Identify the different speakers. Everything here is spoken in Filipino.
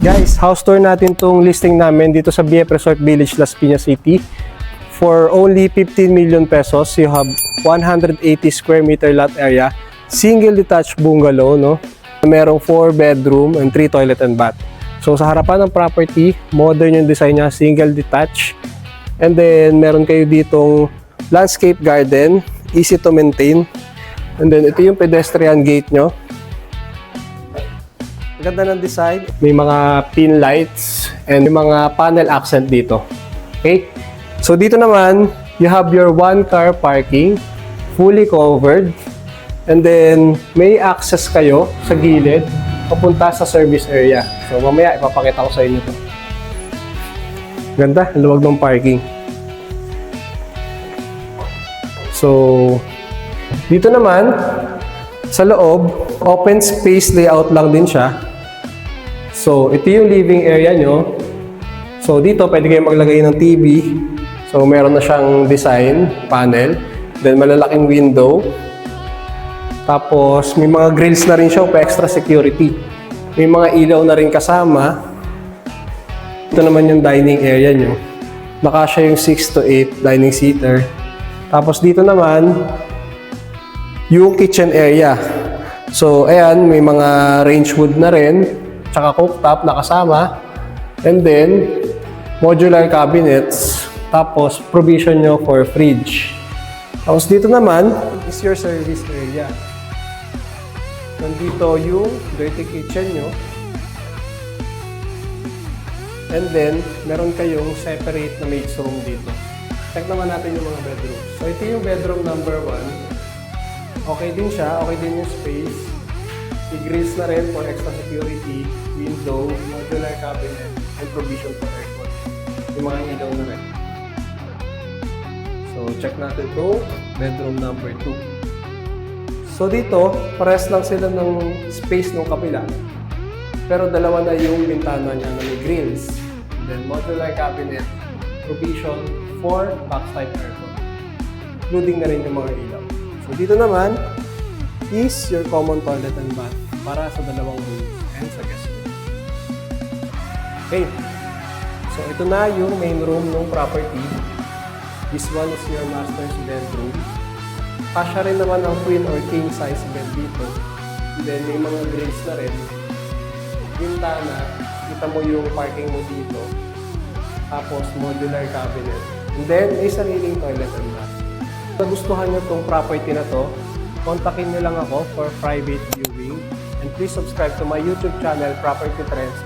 Speaker 1: Guys, house tour natin tong listing namin dito sa BF Resort Village, Las Piñas City. For only 15 million pesos, you have 180 square meter lot area, single detached bungalow, no? Merong 4 bedroom and 3 toilet and bath. So sa harapan ng property, modern yung design niya, single detached. And then meron kayo ditong landscape garden, easy to maintain. And then ito yung pedestrian gate nyo. Ganda ng design. May mga pin lights and may mga panel accent dito. Okay? So dito naman, you have your one car parking, fully covered. And then may access kayo sa gilid papunta sa service area. So mamaya ipapakita ko sa inyo to. Ganda, luwag ng parking. So dito naman sa loob, open space layout lang din siya. So, ito yung living area nyo. So, dito pwede kayo maglagay ng TV. So, meron na siyang design panel. Then, malalaking window. Tapos, may mga grills na rin siya pa extra security. May mga ilaw na rin kasama. Ito naman yung dining area nyo. Nakasya yung 6 to 8 dining seater. Tapos, dito naman, yung kitchen area. So, ayan, may mga range wood na rin. Tsaka cooktop na kasama. And then, modular cabinets. Tapos, provision nyo for fridge. Tapos dito naman is your service area. Nandito yung dirty kitchen nyo. And then, meron kayong separate na maid's room dito. Check naman natin yung mga bedroom. So, ito yung bedroom number 1. Okay din siya. Okay din yung space. I-grills na rin for extra security, window, modular cabinet, and provision for aircon. Yung mga ilaw na rin. So, check natin to bedroom number 2. So, dito, pares lang sila ng space ng kabila. Pero dalawa na yung bintana niya na may grills. And then, modular cabinet, provision for backside aircon. Including na rin yung mga ilaw. So, dito naman, is your common toilet and bath para sa dalawang rooms and sa guest room. Okay. So, ito na yung main room ng property. This one is your master's bedroom. Kasya rin naman ang queen or king size bed dito. And then, may mga grills na rin. Bintana, kita mo yung parking mo dito. Tapos, modular cabinet. And then, may sariling toilet and bath. Kung nagustuhan nyo itong property na to, kontakin nyo lang ako for private viewing. And please subscribe to my YouTube channel, Property Trends,